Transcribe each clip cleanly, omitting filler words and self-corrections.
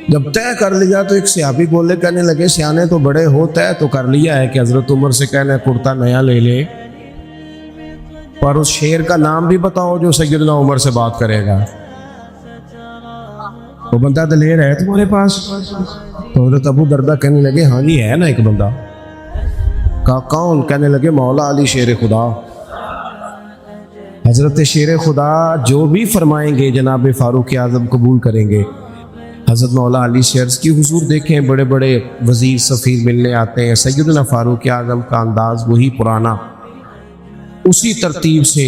جب طے کر لیا تو ایک صحابی بولے، کہنے لگے سیانے تو بڑے ہو، طے تو کر لیا ہے کہ حضرت عمر سے کہنا کرتا نیا لے لے، پر اس شیر کا نام بھی بتاؤ جو سیدنا عمر سے بات کرے گا۔ وہ بندہ دلیر ہے تمہارے پاس؟ تو حضرت ابو دردہ کہنے لگے ہاں جی ہے نا ایک بندہ۔ کہا کون؟ کہنے لگے مولا علی شیر خدا۔ حضرت شیر خدا جو بھی فرمائیں گے جناب فاروق اعظم قبول کریں گے۔ حضرت مولا علی سے عرض کی حضور دیکھیں بڑے بڑے وزیر سفیر ملنے آتے ہیں، سیدنا فاروق اعظم کا انداز وہی پرانا، اسی ترتیب سے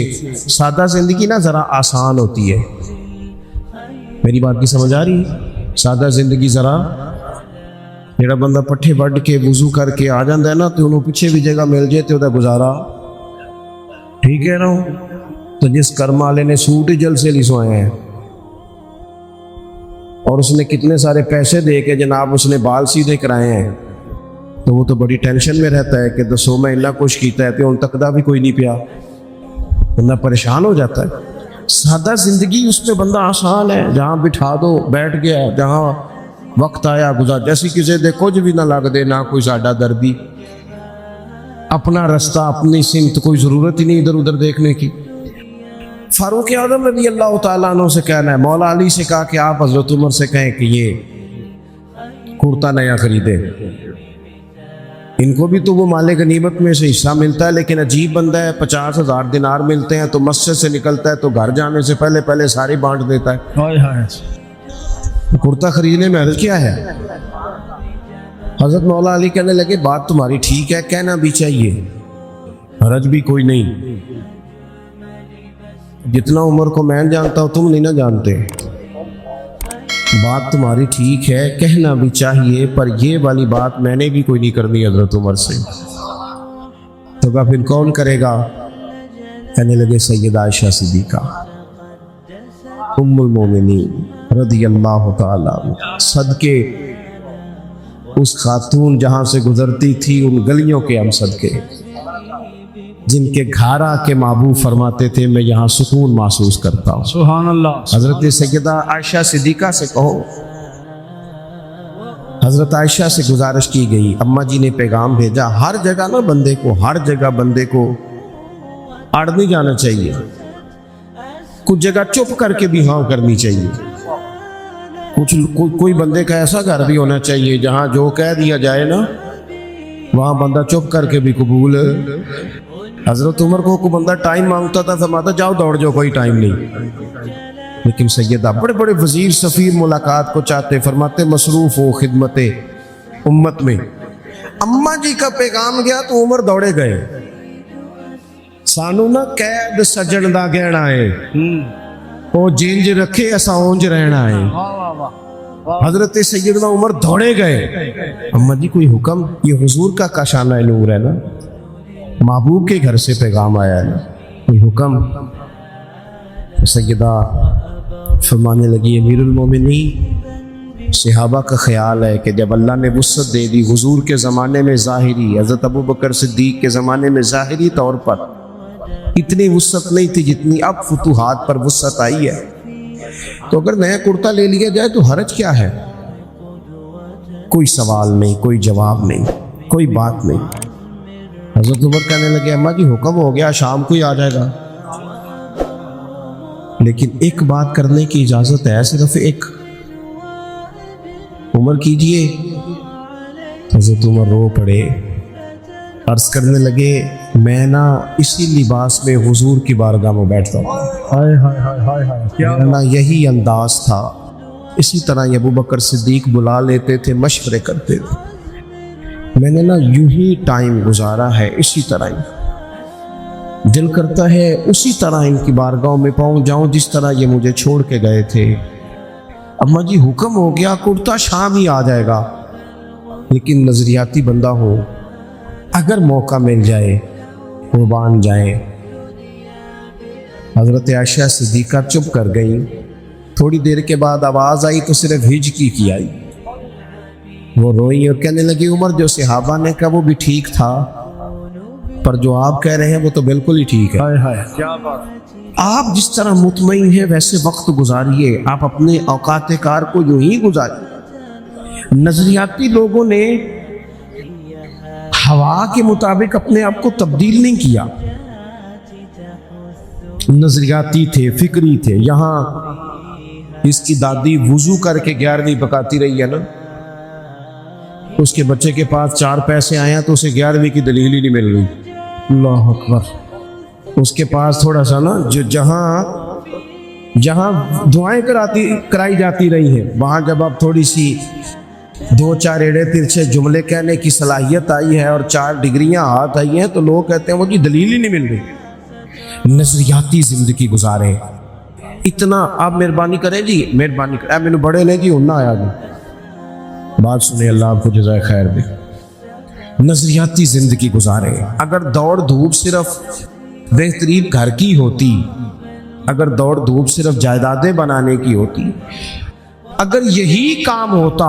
سادہ زندگی نا ذرا آسان ہوتی ہے۔ میری بات کی سمجھ آ رہی ہے؟ سادہ زندگی ذرا، جڑا بندہ پٹھے وڈ کے وضو کر کے آ جاندہ ہے نا تو انہوں پیچھے بھی جگہ مل جائے تو گزارا ٹھیک ہے نا۔ تو جس کرم والے نے سوٹ جل سے لی سوائے ہیں اور اس نے کتنے سارے پیسے دے کے جناب اس نے بال سیدھے کرائے ہیں، تو وہ تو بڑی ٹینشن میں رہتا ہے کہ دسو میں اتنا کچھ کیتا ہے تو ان تک دا بھی کوئی نہیں پیا، بندہ پریشان ہو جاتا ہے۔ سادہ زندگی اس پہ بندہ آسان ہے، جہاں بٹھا دو بیٹھ گیا، جہاں وقت آیا گزار، جیسی کسی دے کچھ بھی نہ لگ دے، نہ کوئی ساڈا دردی، اپنا رستہ اپنی سمت، کوئی ضرورت ہی نہیں ادھر ادھر دیکھنے کی۔ فاروق اعظم رضی اللہ تعالیٰ عنہ سے کہنا ہے، مولا علی سے کہا کہ آپ حضرت عمر سے کہیں کہ یہ کرتا نیا خریدے، ان کو بھی تو وہ مال غنیمت میں سے حصہ ملتا ہے، لیکن عجیب بندہ ہے، 50,000 دینار ملتے ہیں تو مسجد سے نکلتا ہے تو گھر جانے سے پہلے پہلے سارے بانٹ دیتا ہے۔ کرتا خریدنے میں حرج کیا ہے؟ حضرت مولا علی کہنے لگے بات تمہاری ٹھیک ہے، کہنا بھی چاہیے، حرج بھی کوئی نہیں، جتنا عمر کو میں جانتا ہوں تم نہیں نہ جانتے، بات تمہاری ٹھیک ہے، کہنا بھی چاہیے، پر یہ والی بات میں نے بھی کوئی نہیں کرنی حضرت عمر سے۔ تو کہا پھر کون کرے گا؟ کہنے لگے سیدہ عائشہ صدیقہ ام المومنین رضی اللہ تعالیٰ صدقے اس خاتون جہاں سے گزرتی تھی ان گلیوں کے ہم صدقے، جن کے گھر آ کے محبوب فرماتے تھے میں یہاں سکون محسوس کرتا ہوں۔ سبحان اللہ۔ حضرت سیدہ عائشہ صدیقہ سے کہو، حضرت عائشہ سے گزارش کی گئی، اماں جی نے پیغام بھیجا، ہر جگہ نا بندے کو، ہر جگہ بندے کو اڑ نہیں جانا چاہیے، کچھ جگہ چپ کر کے بھی ہاں کرنی چاہیے، کوئی بندے کا ایسا گھر بھی ہونا چاہیے جہاں جو کہہ دیا جائے نا وہاں بندہ چپ کر کے بھی قبول۔ حضرت عمر کو کوئی بندہ ٹائم مانگتا تھا، فرماتا جاؤ دوڑ جاؤ کوئی ٹائم نہیں، لیکن سیدہ بڑے بڑے وزیر سفیر ملاقات کو چاہتے، فرماتے مصروف ہو خدمت امت میں۔ اماں جی کا پیغام گیا تو عمر دوڑے گئے، سانو نہ قید سجن دا گہنا ہے، وہ جینج رکھے ایسا اونج رہنا ہے۔ حضرت سیدنا عمر دوڑے گئے، اماں جی کوئی حکم؟ یہ حضور کا کاشانہ نور ہے نا، محبوب کے گھر سے پیغام آیا ہے نا، کوئی حکم؟ سیدہ فرمانے لگی امیر المومنین، صحابہ کا خیال ہے کہ جب اللہ نے وسعت دے دی، حضور کے زمانے میں ظاہری، حضرت ابو بکر صدیق کے زمانے میں ظاہری طور پر اتنی وسعت نہیں تھی جتنی اب فتوحات پر وسعت آئی ہے، تو اگر نیا کرتا لے لیا جائے تو حرج کیا ہے؟ کوئی سوال نہیں، کوئی جواب نہیں، کوئی بات نہیں۔ حضرت عمر کہنے لگے اماں جی حکم ہو گیا، شام کو ہی آ جائے گا، لیکن ایک بات کرنے کی اجازت ہے، صرف ایک۔ عمر کیجئے۔ حضرت عمر رو پڑے، عرض کرنے لگے میں نا اسی لباس میں حضور کی بارگاہ میں بیٹھتا ہوں، میرا یہی انداز تھا، اسی طرح ابو بکر صدیق بلا لیتے تھے، مشورے کرتے تھے، میں نے نا یوں ہی ٹائم گزارا ہے، اسی طرح ہی دل کرتا ہے اسی طرح ان کی بارگاہوں میں پہنچ جاؤں جس طرح یہ مجھے چھوڑ کے گئے تھے۔ اماں جی حکم ہو گیا، کرتا شام ہی آ جائے گا، لیکن نظریاتی بندہ ہو، اگر موقع مل جائے قربان جائیں۔ حضرت عائشہ صدیقہ چپ کر گئی، تھوڑی دیر کے بعد آواز آئی تو صرف ہجکی کی آئی، وہ روئی اور کہنے لگی عمر جو صحابہ نے کہا وہ بھی ٹھیک تھا، پر جو آپ کہہ رہے ہیں وہ تو بالکل ہی ٹھیک ہے۔ آپ جس طرح مطمئن ہیں ویسے وقت گزاریے، آپ اپنے اوقات کار کو یوں ہی گزاریے، نظریاتی لوگوں نے ہوا کے مطابق اپنے آپ کو تبدیل نہیں کیا، نظریاتی تھے، فکری تھے. یہاں اس کی دادی وضو کر کے 11ویں پکاتی رہی ہے نا، اس کے بچے کے پاس 4 پیسے آئے ہیں تو اسے 11ویں کی دلیل ہی نہیں مل رہی. اللہ اکبر. اس کے پاس تھوڑا سا نا جہاں دعائیں کرائی جاتی رہی ہیں، وہاں جب اب تھوڑی سی 2-4 ایڑے ترچھے جملے کہنے کی صلاحیت آئی ہے اور 4 ڈگریاں ہاتھ آئی ہیں تو لوگ کہتے ہیں وہ جی دلیل ہی نہیں مل رہی. نظریاتی زندگی گزارے. اتنا آپ مہربانی کریں جی، مہربانی کریں، مینو بڑے نے جی ہونا آیا جی، بات سنیں، اللہ آپ کو جزائے خیر دے. نظریاتی زندگی گزارے. اگر دوڑ دھوپ صرف بہترین گھر کی ہوتی، اگر دوڑ دھوپ صرف جائیدادیں بنانے کی ہوتی، اگر یہی کام ہوتا،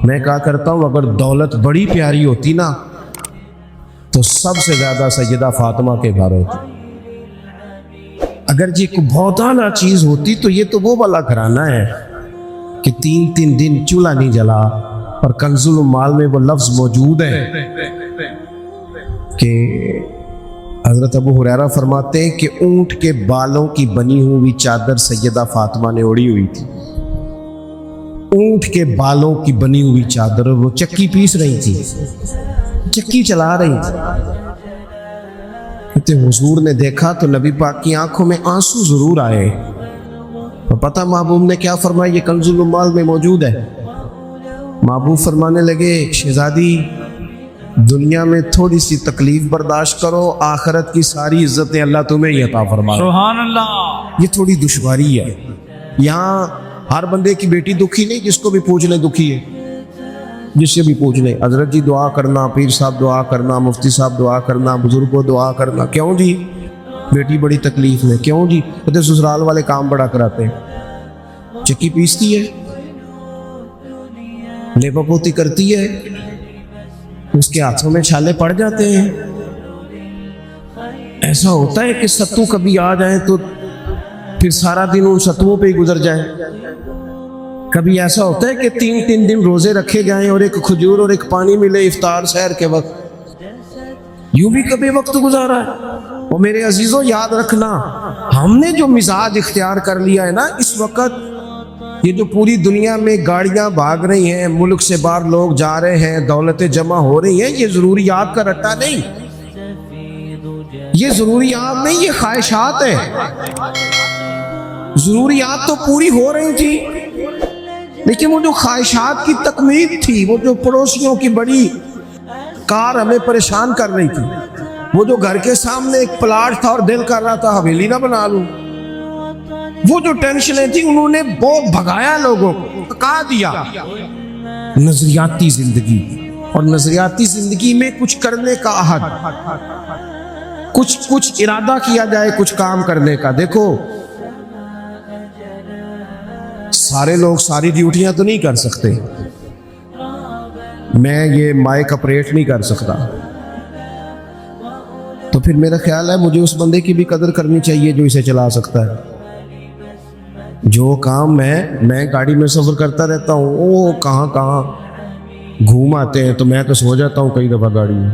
میں کہا کرتا ہوں اگر دولت بڑی پیاری ہوتی نا تو سب سے زیادہ سیدہ فاطمہ کے گھر ہوتی. اگر یہ کوئی بہت اعلیٰ چیز ہوتی تو یہ تو وہ والا گھرانہ ہے کہ 3 دن چولہا نہیں جلا. اور کنز الاموال میں وہ لفظ موجود ہے کہ حضرت ابو ہریرہ فرماتے ہیں کہ اونٹ کے بالوں کی بنی ہوئی چادر سیدہ فاطمہ نے اوڑھی ہوئی تھی. اونٹ کے بالوں کی بنی ہوئی چادر، وہ چکی پیس رہی تھی، چکی چلا رہی تھی. حضور نے دیکھا تو نبی پاک کی آنکھوں میں آنسو ضرور آئے. اور پتہ محبوب نے کیا فرمایا؟ یہ کنز الاموال میں موجود ہے. محبوب فرمانے لگے شہزادی دنیا میں تھوڑی سی تکلیف برداشت کرو، آخرت کی ساری عزتیں اللہ تمہیں ہی عطا فرمائے. سبحان اللہ. یہ تھوڑی دشواری ہے. یہاں ہر بندے کی بیٹی دکھی نہیں، جس کو بھی پوچھ لیں دکھی ہے، جس سے بھی پوچھ لیں حضرت جی دعا کرنا، پیر صاحب دعا کرنا، مفتی صاحب دعا کرنا، بزرگ کو دعا کرنا. کیوں جی؟ بیٹی بڑی تکلیف میں. کیوں جی؟ کہتے سسرال والے کام بڑا کراتے ہیں، چکی پیستی ہے، لیپا پوتی کرتی ہے، اس کے ہاتھوں میں چھالے پڑ جاتے ہیں. ایسا ہوتا ہے کہ ستو کبھی آ جائیں تو پھر سارا دن ان ستوؤں پہ ہی گزر جائیں. کبھی ایسا ہوتا ہے کہ 3 دن روزے رکھے جائیں اور ایک کھجور اور ایک پانی ملے افطار سحر کے وقت. یوں بھی کبھی وقت گزارا ہے. اور میرے عزیزوں یاد رکھنا، ہم نے جو مزاج اختیار کر لیا ہے نا اس وقت، یہ جو پوری دنیا میں گاڑیاں بھاگ رہی ہیں، ملک سے باہر لوگ جا رہے ہیں، دولتیں جمع ہو رہی ہیں، یہ ضروریات کا رٹا نہیں، یہ ضروریات نہیں، یہ خواہشات ہے. ضروریات تو پوری ہو رہی تھی لیکن وہ جو خواہشات کی تکمیل تھی، وہ جو پڑوسیوں کی بڑی کار ہمیں پریشان کر رہی تھی، وہ جو گھر کے سامنے ایک پلاٹ تھا اور دل کر رہا تھا حویلی نہ بنا لوں، وہ جو ٹینشنیں تھی انہوں نے بہت بھگایا، لوگوں کو پکا دیا. نظریاتی زندگی. اور نظریاتی زندگی میں کچھ کرنے کا عہد، کچھ ارادہ کیا جائے کچھ کام کرنے کا. دیکھو سارے لوگ ساری ڈیوٹیاں تو نہیں کر سکتے، میں یہ مائک آپریٹ نہیں کر سکتا، تو پھر میرا خیال ہے مجھے اس بندے کی بھی قدر کرنی چاہیے جو اسے چلا سکتا ہے. جو کام میں گاڑی میں سفر کرتا رہتا ہوں، وہ کہاں گھوم آتے ہیں تو میں تو سو جاتا ہوں کئی دفعہ گاڑی میں،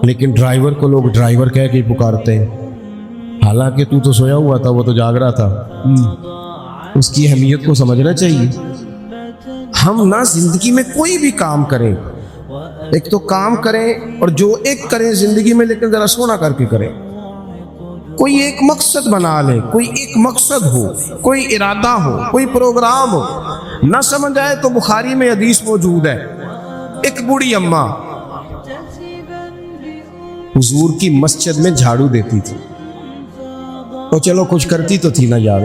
لیکن ڈرائیور کو لوگ ڈرائیور کہہ کے پکارتے ہیں، حالانکہ تو سویا ہوا تھا، وہ تو جاگ رہا تھا. اس کی اہمیت کو سمجھنا چاہیے. ہم نہ زندگی میں کوئی بھی کام کریں، ایک تو کام کریں اور جو ایک کریں زندگی میں، لیکن ذرا سونا کر کے کریں. کوئی ایک مقصد بنا لیں، کوئی ایک مقصد ہو، کوئی ارادہ ہو، کوئی پروگرام ہو. نہ سمجھ آئے تو بخاری میں حدیث موجود ہے، ایک بوڑھی اماں حضور کی مسجد میں جھاڑو دیتی تھی، تو چلو کچھ کرتی تو تھی نہ یار.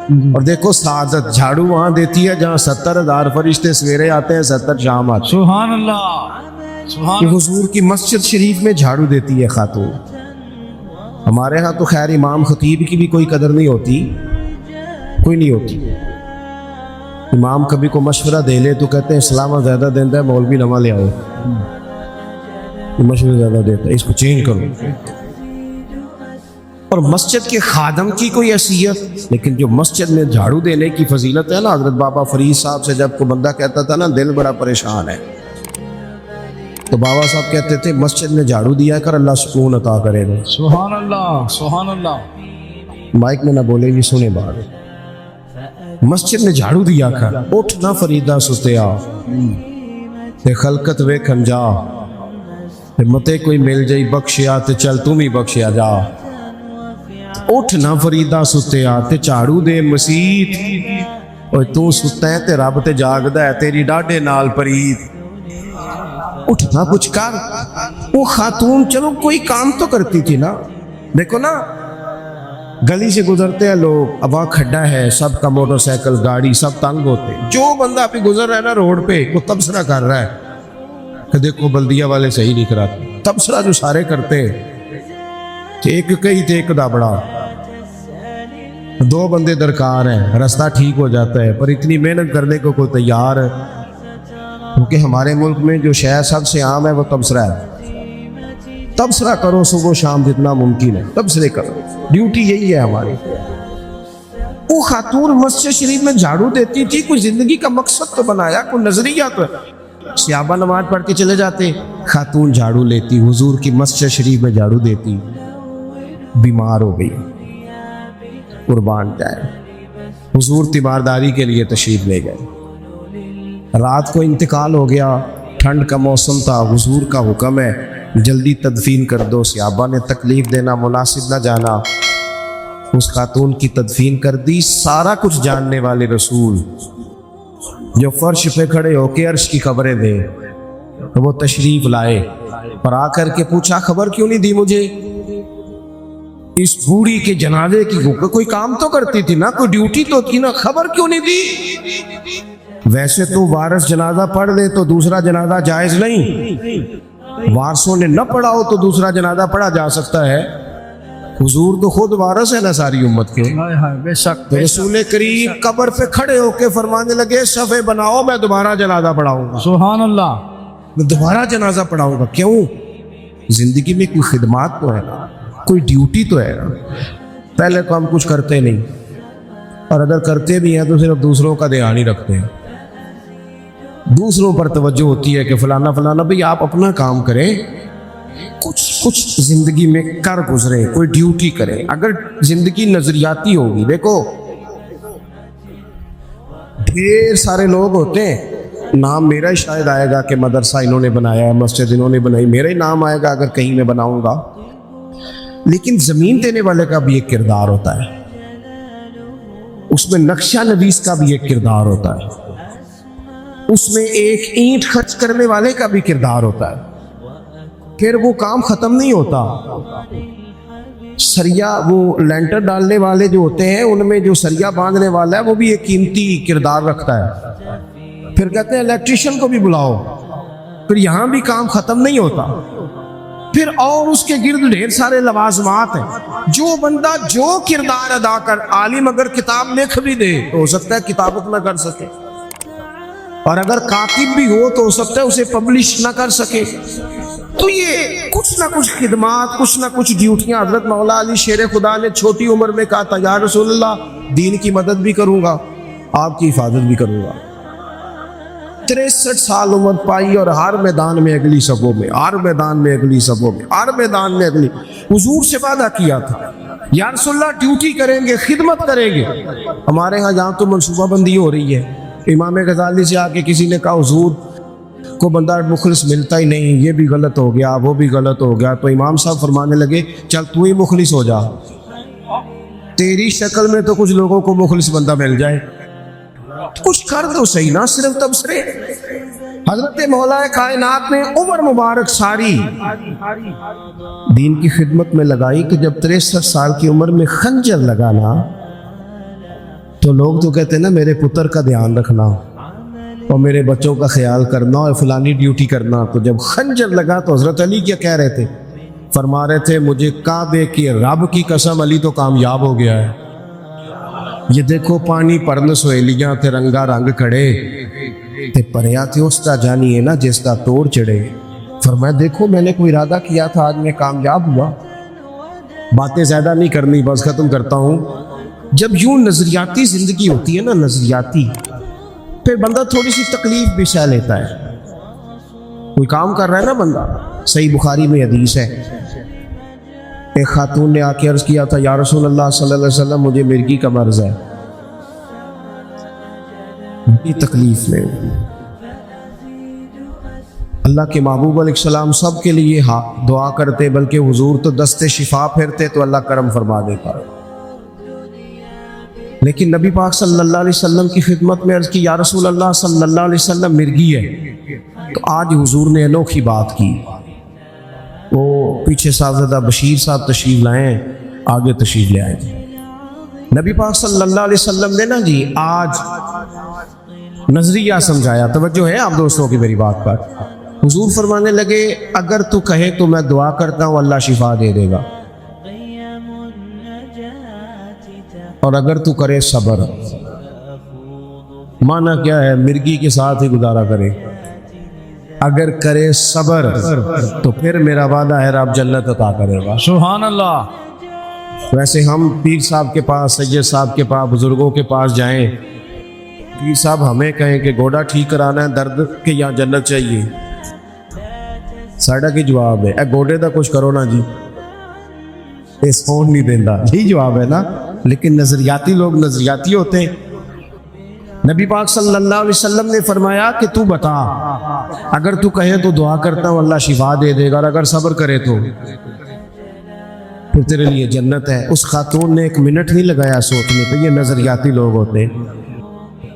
اور دیکھو سعادت جھاڑو وہاں دیتی ہے جہاں 70,000 فرشتے سویرے آتے ہیں، 70 شام آتے ہیں. سبحان اللہ. سبحان کہ حضور کی مسجد شریف میں جھاڑو دیتی ہے خاتون. ہمارے ہاں تو خیر امام خطیب کی بھی کوئی قدر نہیں ہوتی، کوئی نہیں ہوتی. امام کبھی کو مشورہ دے لے تو کہتے ہیں اسلام زیادہ دیتا ہے، مولوی نواں لے آؤ، مشورہ زیادہ دیتا ہے، اس کو چینج کرو. اور مسجد کے خادم کی کوئی حیثیت، لیکن جو مسجد میں جھاڑو دینے کی فضیلت ہے نا، حضرت بابا فرید صاحب سے جب کوئی بندہ کہتا تھا نا دل بڑا پریشان ہے، تو بابا صاحب کہتے تھے مسجد میں جھاڑو دیا کر، اللہ سکون عطا کرے گا۔ سبحان اللہ، سبحان اللہ۔ مائک میں نہ بولے جی، سنے بات، مسجد میں جھاڑو دیا کر، اٹھ نہ فریدا ستیا تے خلقت وے کھنجا، تے متے کوئی مل جائی بخشیا تے چل تم ہی بخشیا جا، اٹھ نہ فریدا ستیا تے جھاڑو دے مسیت، اوے تو ستا ہے تے رب تے جاگدا ہے، تیری ڈاڈے نال پریت، اٹھنا کچھ کر۔ وہ خاتون چلو کوئی کام تو کرتی تھی نا، دیکھو نا گلی سے گزرتے ہیں لوگ، اب وہاں کھڈا ہے، سب کا موٹر سائیکل گاڑی سب تنگ ہوتے ہیں، جو بندہ پہ گزر رہا ہے نا روڈ پہ وہ تبصرہ کر رہا ہے کہ دیکھو بلدیہ والے صحیح نہیں کراتے، تبصرہ جو سارے کرتے ایک کئی تے ایک دا بڑا، دو بندے درکار ہیں، راستہ ٹھیک ہو جاتا ہے، پر اتنی محنت کرنے کو کوئی تیار ہے، کیونکہ ہمارے ملک میں جو شے سب سے عام ہے وہ تبصرہ ہے۔ تبصرہ کرو صبح و شام جتنا ممکن ہے، تبصرے کرو، ڈیوٹی یہی ہے ہماری۔ وہ خاتون مسجد شریف میں جھاڑو دیتی تھی، کوئی زندگی کا مقصد تو بنایا، کوئی نظریہ تو ہے۔ صحابہ نماز پڑھ کے چلے جاتے، خاتون جھاڑو لیتی، حضور کی مسجد شریف میں جھاڑو دیتی، بیمار ہو گئی، قربان جائے، حضور تیمارداری کے لیے تشریف لے گئے، رات کو انتقال ہو گیا، ٹھنڈ کا موسم تھا، حضور کا حکم ہے جلدی تدفین کر دو، صحابہ نے تکلیف دینا مناسب نہ جانا، اس خاتون کی تدفین کر دی۔ سارا کچھ جاننے والے رسول جو فرش پہ کھڑے ہو کے عرش کی خبریں دے، وہ تشریف لائے اور آ کر کے پوچھا خبر کیوں نہیں دی مجھے؟ اس بوڑھی کے جنازے کی کوئی کام تو کرتی تھی نا، کوئی ڈیوٹی تو تھی نا، خبر کیوں نہیں دی؟ ویسے تو وارث جنازہ پڑھ لے تو دوسرا جنازہ جائز نہیں، وارثوں نے نہ پڑھا ہو تو دوسرا جنازہ پڑھا جا سکتا ہے، حضور تو خود وارث ہے نا ساری امت کے۔ ہائے ہائے، بے شک، تو رسول کریم قبر پہ کھڑے ہو کے فرمانے لگے صفے بناؤ، میں دوبارہ جنازہ پڑھاؤں گا، سبحان اللہ۔ میں دوبارہ جنازہ پڑھاؤں گا۔ کیوں؟ زندگی میں کوئی خدمات تو ہے نا، کوئی ڈیوٹی تو ہے نا۔ پہلے تو ہم کچھ کرتے نہیں، اور اگر کرتے بھی ہیں تو صرف دوسروں کا دھیان ہی رکھتے ہیں، دوسروں پر توجہ ہوتی ہے کہ فلانا فلانا، بھئی آپ اپنا کام کریں، کچھ زندگی میں کر گزریں، کوئی ڈیوٹی کریں۔ اگر زندگی نظریاتی ہوگی، دیکھو ڈھیر سارے لوگ ہوتے ہیں، نام میرا ہی شاید آئے گا کہ مدرسہ انہوں نے بنایا ہے، مسجد انہوں نے بنائی، میرا ہی نام آئے گا اگر کہیں میں بناؤں گا، لیکن زمین دینے والے کا بھی ایک کردار ہوتا ہے، اس میں نقشہ نویس کا بھی ایک کردار ہوتا ہے، اس میں ایک اینٹ خرچ کرنے والے کا بھی کردار ہوتا ہے، پھر وہ کام ختم نہیں ہوتا۔ سریا، وہ لینٹر ڈالنے والے جو ہوتے ہیں ان میں جو سریا باندھنے والا ہے وہ بھی ایک قیمتی کردار رکھتا ہے، پھر کہتے ہیں الیکٹریشین کو بھی بلاؤ، پھر یہاں بھی کام ختم نہیں ہوتا، پھر اور اس کے گرد ڈھیر سارے لوازمات ہیں۔ جو بندہ جو کردار ادا کر، عالم اگر کتاب لکھ بھی دے تو ہو سکتا ہے کتابت نہ کر سکے، اور اگر کاتب بھی ہو تو ہو سکتا ہے اسے پبلش نہ کر سکے۔ تو یہ کچھ نہ کچھ خدمات، کچھ نہ کچھ ڈیوٹیاں۔ حضرت مولا علی شیر خدا نے چھوٹی عمر میں کہا تھا، یا رسول اللہ دین کی مدد بھی کروں گا، آپ کی حفاظت بھی کروں گا۔ 63 سال عمر پائی اور ہر میدان میں اگلی صفوں میں، ہر میدان میں اگلی صفوں میں، ہر میدان میں اگلی۔ حضور سے وعدہ کیا تھا، یا رسول اللہ ڈیوٹی کریں گے، خدمت کریں گے۔ ہمارے ہاں یہاں تو منصوبہ بندی ہو رہی ہے، امام غزالی سے آ کے کسی نے کہا حضور کو بندہ مخلص ملتا ہی نہیں، یہ بھی غلط ہو گیا، وہ بھی غلط ہو گیا، تو امام صاحب فرمانے لگے چل تو ہی مخلص ہو جا، تیری شکل میں تو کچھ لوگوں کو مخلص بندہ مل جائے، کچھ کر دو صحیح، نہ صرف تبصرے۔ حضرت مولا کائنات نے عمر مبارک ساری دین کی خدمت میں لگائی کہ جب 63 سال کی عمر میں خنجر لگانا تو لوگ تو کہتے ہیں نا میرے پتر کا دھیان رکھنا اور میرے بچوں کا خیال کرنا اور فلانی ڈیوٹی کرنا، تو جب خنجر لگا تو حضرت علی کیا کہہ رہے تھے؟ فرما رہے تھے مجھے کعبے کی رب کی قسم علی تو کامیاب ہو گیا ہے۔ یہ دیکھو پانی پرن سہیلیاں تے رنگا رنگ کھڑے تے پریا تے اس کا جانی ہے نا جس کا توڑ چڑھے۔ فرمایا دیکھو میں نے کوئی ارادہ کیا تھا، آج میں کامیاب ہوا۔ باتیں زیادہ نہیں کرنی، بس ختم کرتا ہوں. جب یوں نظریاتی زندگی ہوتی ہے نا، نظریاتی، پھر بندہ تھوڑی سی تکلیف بھی سہ لیتا ہے. کوئی کام کر رہا ہے نا بندہ، صحیح بخاری میں حدیث ہے، ایک خاتون نے آ کے عرض کیا تھا، یا رسول اللہ صلی اللہ علیہ وسلم مجھے مرگی کا مرض ہے، بڑی تکلیف میں. اللہ کے محبوب علیہ السلام سب کے لیے دعا کرتے، بلکہ حضور تو دستے شفا پھرتے تو اللہ کرم فرما دیتا. لیکن نبی پاک صلی اللہ علیہ وسلم کی خدمت میں عرض کی، یا رسول اللہ صلی اللہ علیہ وسلم مرگی ہے. تو آج حضور نے انوکھی بات کی. وہ پیچھے صاحبزادہ بشیر صاحب تشریف لائیں، آگے تشریف لے آئیں. نبی پاک صلی اللہ علیہ وسلم نے نا جی آج نظریہ سمجھایا. توجہ ہے آپ دوستوں کی میری بات پر؟ حضور فرمانے لگے، اگر تو کہے تو میں دعا کرتا ہوں اللہ شفا دے دے گا، اور اگر تو کرے صبر. معنی کیا ہے؟ مرگی کے ساتھ ہی گزارا کرے. اگر کرے صبر تو پھر میرا وعدہ ہے رب جنت عطا کرے گا. سبحان اللہ. ویسے ہم پیر صاحب کے پاس، سید صاحب کے پاس، بزرگوں کے پاس جائیں، پیر صاحب ہمیں کہیں کہ گوڑا ٹھیک کرانا ہے درد کے یا جنت چاہیے، ساڑھا کی جواب ہے، اے گوڑے دا کچھ کرو نا جی، اس فون نہیں دینا، یہی جواب ہے نا. لیکن نظریاتی لوگ نظریاتی ہوتے ہیں. نبی پاک صلی اللہ علیہ وسلم نے فرمایا کہ تو بتا، اگر تو کہے تو دعا کرتا ہوں اللہ شفا دے دے گا، اور اگر صبر کرے تو پھر تیرے لیے جنت ہے. اس خاتون نے ایک منٹ نہیں لگایا سوچنے پہ. یہ نظریاتی لوگ ہوتے ہیں.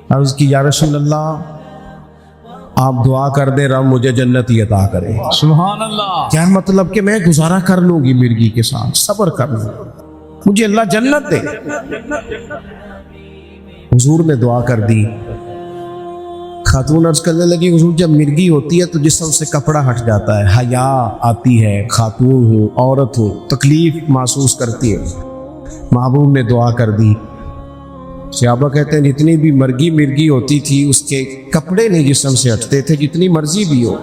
عرض کی، یا رسول اللہ آپ دعا کر دیں رب مجھے جنت ہی عطا کرے. سبحان اللہ. کیا مطلب کہ میں گزارا کر لوں گی مرگی کے ساتھ، صبر کر لوں، مجھے اللہ جنت دے. حضور نے دعا کر دی. خاتون عرض کرنے لگی، حضور جب مرگی ہوتی ہے تو جسم سے کپڑا ہٹ جاتا ہے، حیا آتی ہے، خاتون ہوں، عورت ہوں، تکلیف محسوس کرتی ہے. محبوب نے دعا کر دی. صحابہ کہتے ہیں جتنی بھی مرگی ہوتی تھی اس کے کپڑے نہیں جسم سے ہٹتے تھے، جتنی مرضی بھی ہو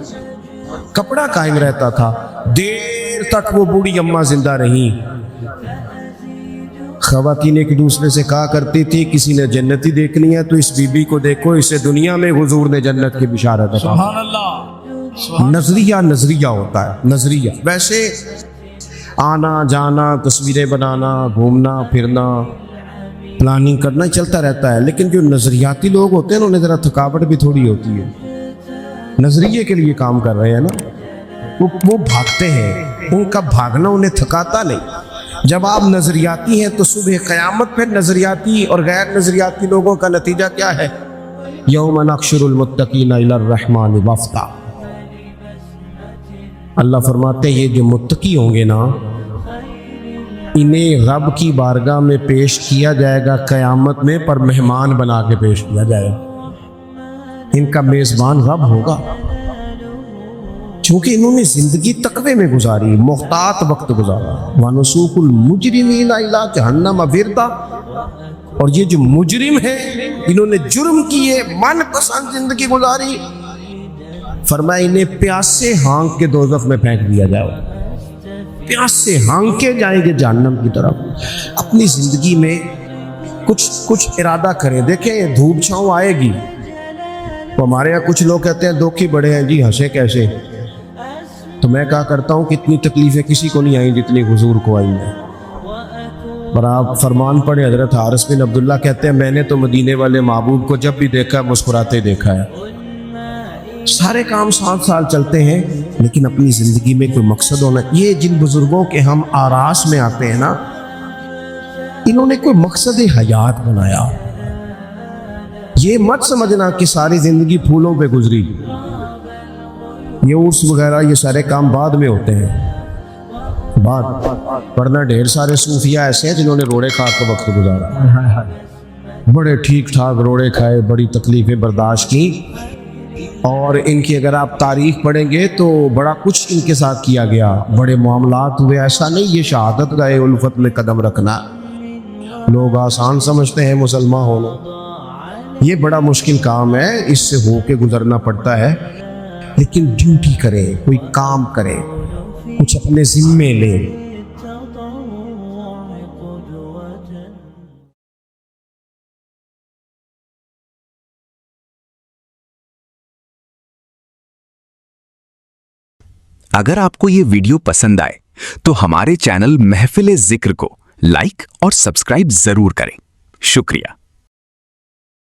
کپڑا قائم رہتا تھا. دیر تک وہ بوڑھی اماں زندہ رہیں. خواتین ایک دوسرے سے کہا کرتی تھی، کسی نے جنتی دیکھنی ہے تو اس بی بی کو دیکھو، اسے دنیا میں حضور نے جنت کی بشارت دی. سبحان اللہ. نظریہ ہوتا ہے، نظریہ. ویسے آنا جانا، تصویریں بنانا، گھومنا پھرنا، پلاننگ کرنا چلتا رہتا ہے. لیکن جو نظریاتی لوگ ہوتے ہیں انہیں ذرا تھکاوٹ بھی تھوڑی ہوتی ہے. نظریے کے لیے کام کر رہے ہیں نا، وہ بھاگتے ہیں، ان کا بھاگنا انہیں تھکاتا نہیں. جب آپ نظریاتی ہیں تو صبح قیامت پھر نظریاتی اور غیر نظریاتی لوگوں کا نتیجہ کیا ہے؟ یوم نحشر المتقین الی الرحمن وفدا. اللہ فرماتے ہیں یہ جو متقی ہوں گے نا، انہیں رب کی بارگاہ میں پیش کیا جائے گا قیامت میں، پر مہمان بنا کے پیش کیا جائے گا. ان کا میزبان رب ہوگا، چونکہ انہوں نے زندگی تقوی میں گزاری، محتاط وقت گزارا. وَنُسُوقُ الْمُجْرِمِينَ إِلَىٰ جَهَنَّمَ وِرْدًا. اور یہ جو مجرم ہیں انہوں نے جرم کیے، من پسند زندگی گزاری، فرمایا انہیں پیاسے ہانک کے دوزخ میں پھینک دیا جائے. پیاسے ہانکے جائیں گے جہنم کی طرف. اپنی زندگی میں کچھ ارادہ کریں. دیکھیں دھوپ چھاؤں آئے گی تو ہمارے یہاں کچھ لوگ کہتے ہیں دکھی بڑے ہیں جی، ہنسے کیسے. تو میں کہا کرتا ہوں کہ اتنی تکلیفیں کسی کو نہیں آئیں جتنی حضور کو آئی ہیں. اور آپ فرمان پڑھیں، حضرت حارث بن عبداللہ کہتے ہیں میں نے تو مدینے والے محبوب کو جب بھی دیکھا مسکراتے دیکھا ہے. سارے کام 7 سال چلتے ہیں لیکن اپنی زندگی میں کوئی مقصد ہونا. یہ جن بزرگوں کے ہم آراس میں آتے ہیں نا، انہوں نے کوئی مقصد حیات بنایا. یہ مت سمجھنا کہ ساری زندگی پھولوں پہ گزری. یہ عرس وغیرہ یہ سارے کام بعد میں ہوتے ہیں، بعد. ورنہ ڈھیر سارے صوفیہ ایسے ہیں جنہوں نے روڑے کھا کے وقت گزارا، بڑے ٹھیک ٹھاک روڑے کھائے، بڑی تکلیفیں برداشت کی. اور ان کی اگر آپ تاریخ پڑھیں گے تو بڑا کچھ ان کے ساتھ کیا گیا، بڑے معاملات ہوئے. ایسا نہیں یہ شہادت گاہ الفت میں قدم رکھنا لوگ آسان سمجھتے ہیں مسلمان ہونا. یہ بڑا مشکل کام ہے، اس سے ہو کے گزرنا پڑتا ہے. لیکن ڈیوٹی کرے، کوئی کام کرے، کچھ اپنے ذمے لے. اگر آپ کو یہ ویڈیو پسند آئے تو ہمارے چینل محفل ذکر کو لائک اور سبسکرائب ضرور کریں۔ شکریہ۔